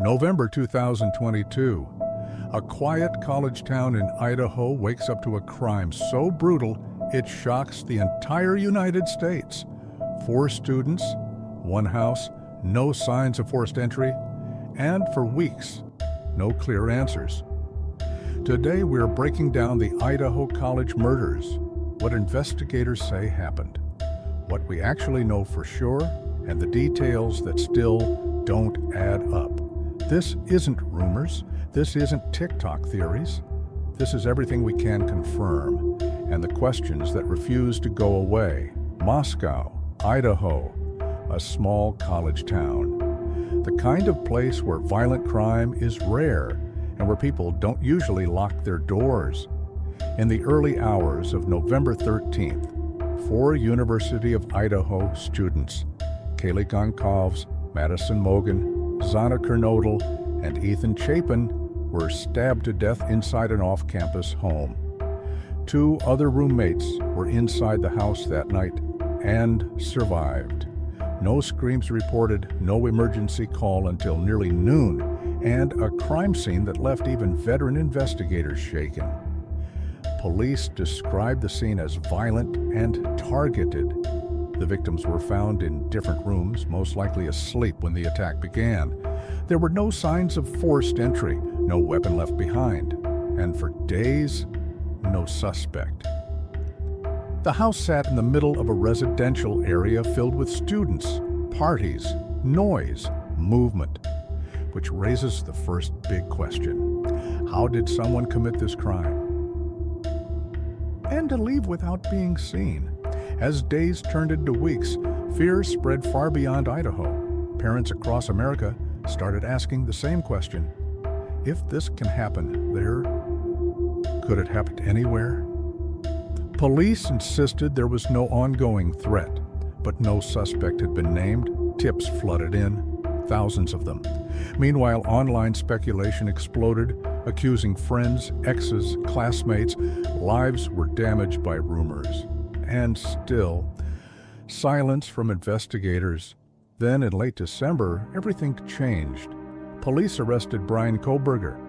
November 2022. A quiet college town in Idaho wakes up to a crime so brutal it shocks the entire United States. 4 students, 1 house, no signs of forced entry, and for weeks, no clear answers. Today we're breaking down the Idaho College Murders, what investigators say happened, what we actually know for sure, and the details that still don't add up. This isn't rumors, this isn't TikTok theories. This is everything we can confirm, and the questions that refuse to go away. Moscow, Idaho, a small college town. The kind of place where violent crime is rare and where people don't usually lock their doors. In the early hours of November 13th, 4 University of Idaho students, Kaylee Gonkovs, Madison Mogan, Zana Kernodle, and Ethan Chapin, were stabbed to death inside an off-campus home. 2 other roommates were inside the house that night and survived. No screams reported, no emergency call until nearly noon, and a crime scene that left even veteran investigators shaken. Police described the scene as violent and targeted. The victims were found in different rooms, most likely asleep when the attack began. There were no signs of forced entry, no weapon left behind, and for days, no suspect. The house sat in the middle of a residential area filled with students, parties, noise, movement, which raises the first big question. How did someone commit this crime? And to leave without being seen. As days turned into weeks, fear spread far beyond Idaho. Parents across America started asking the same question. If this can happen there, could it happen anywhere? Police insisted there was no ongoing threat, but no suspect had been named. Tips flooded in, thousands of them. Meanwhile, online speculation exploded, accusing friends, exes, classmates. Lives were damaged by rumors. And still, silence from investigators. Then in late December, everything changed. Police arrested Brian Koberger,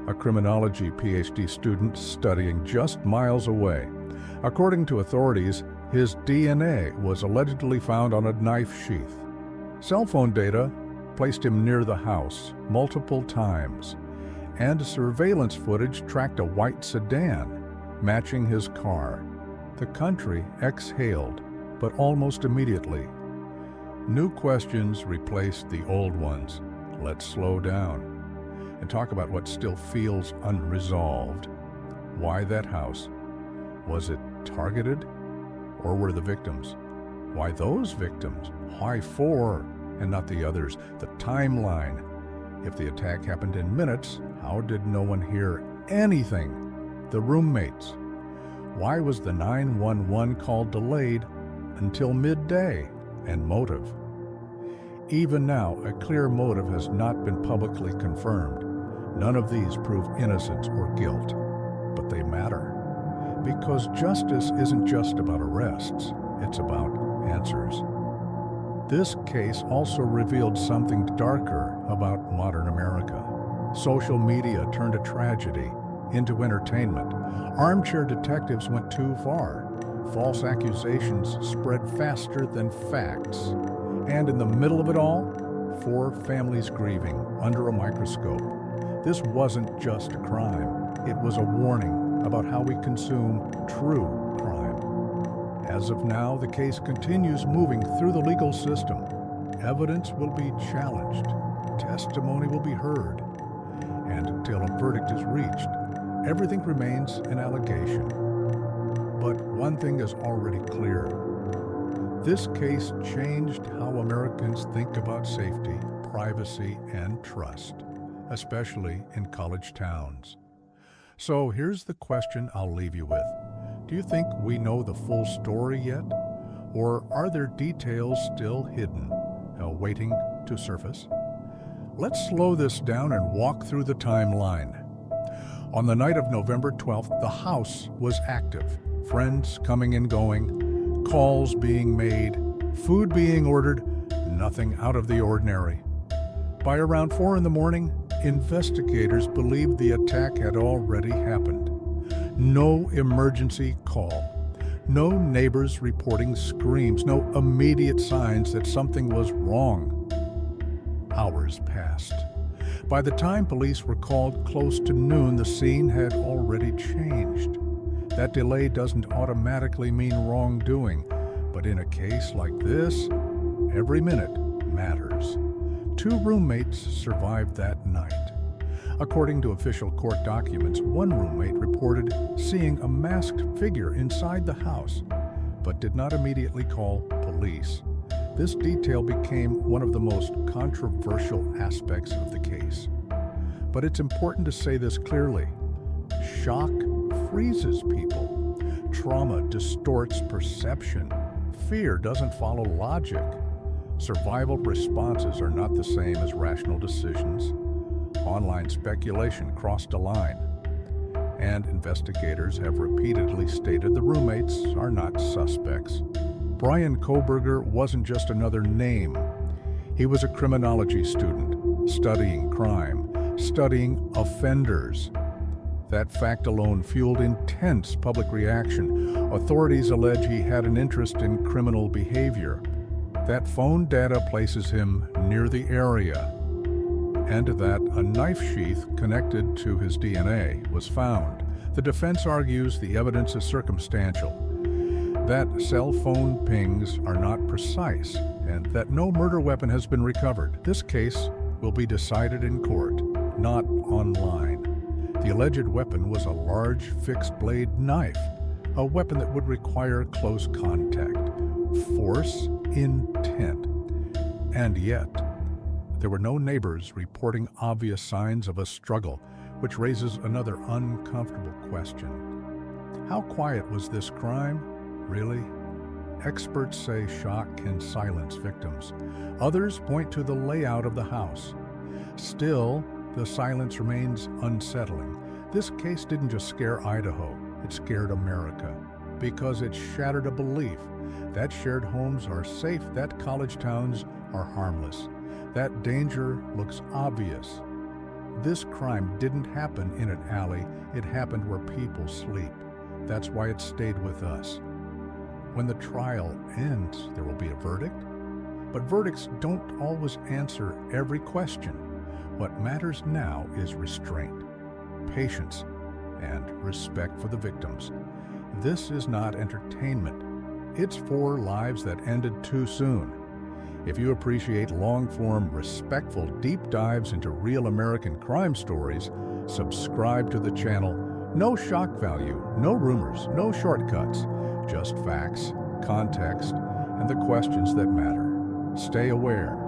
a criminology PhD student studying just miles away. According to authorities, his DNA was allegedly found on a knife sheath. Cell phone data placed him near the house multiple times, and surveillance footage tracked a white sedan, matching his car. The country exhaled, but almost immediately. New questions replaced the old ones. Let's slow down and talk about what still feels unresolved. Why that house? Was it targeted, or were the victims? Why those victims? Why 4 and not the others? The timeline. If the attack happened in minutes, how did no one hear anything? The roommates. Why was the 911 call delayed until midday? And motive? Even now, a clear motive has not been publicly confirmed. None of these prove innocence or guilt, but they matter. Because justice isn't just about arrests, it's about answers. This case also revealed something darker about modern America. Social media turned a tragedy into entertainment. Armchair detectives went too far. False accusations spread faster than facts. And in the middle of it all, 4 families grieving under a microscope. This wasn't just a crime. It was a warning about how we consume true crime. As of now, the case continues moving through the legal system. Evidence will be challenged. Testimony will be heard. And until a verdict is reached, everything remains an allegation. But one thing is already clear. This case changed how Americans think about safety, privacy, and trust, especially in college towns. So here's the question I'll leave you with. Do you think we know the full story yet? Or are there details still hidden, waiting to surface? Let's slow this down and walk through the timeline. On the night of November 12th, the house was active. Friends coming and going, calls being made, food being ordered, nothing out of the ordinary. By around 4 in the morning, investigators believed the attack had already happened. No emergency call. No neighbors reporting screams, no immediate signs that something was wrong. Hours passed. By the time police were called close to noon, the scene had already changed. That delay doesn't automatically mean wrongdoing, but in a case like this, every minute matters. 2 roommates survived that night. According to official court documents, one roommate reported seeing a masked figure inside the house, but did not immediately call police. This detail became one of the most controversial aspects of the case. But it's important to say this clearly. Shock freezes people. Trauma distorts perception. Fear doesn't follow logic. Survival responses are not the same as rational decisions. Online speculation crossed a line, and investigators have repeatedly stated the roommates are not suspects. Brian Koberger wasn't just another name. He was a criminology student, studying crime, studying offenders. That fact alone fueled intense public reaction. Authorities allege he had an interest in criminal behavior. That phone data places him near the area, and that a knife sheath connected to his DNA was found. The defense argues the evidence is circumstantial, that cell phone pings are not precise, and that no murder weapon has been recovered. This case will be decided in court, not online. The alleged weapon was a large fixed-blade knife, a weapon that would require close contact, force, intent, and yet there were no neighbors reporting obvious signs of a struggle, which raises another uncomfortable question. How quiet was this crime, really? Experts say shock can silence victims. Others point to the layout of the house. Still, the silence remains unsettling. This case didn't just scare Idaho, it scared America, because it shattered a belief that shared homes are safe, that college towns are harmless. That danger looks obvious. This crime didn't happen in an alley, it happened where people sleep. That's why it stayed with us. When the trial ends, there will be a verdict. But verdicts don't always answer every question. What matters now is restraint, patience, and respect for the victims. This is not entertainment. It's for lives that ended too soon. If you appreciate long-form, respectful deep dives into real American crime stories, subscribe to the channel. No shock value, no rumors, no shortcuts, just facts, context, and the questions that matter. Stay aware.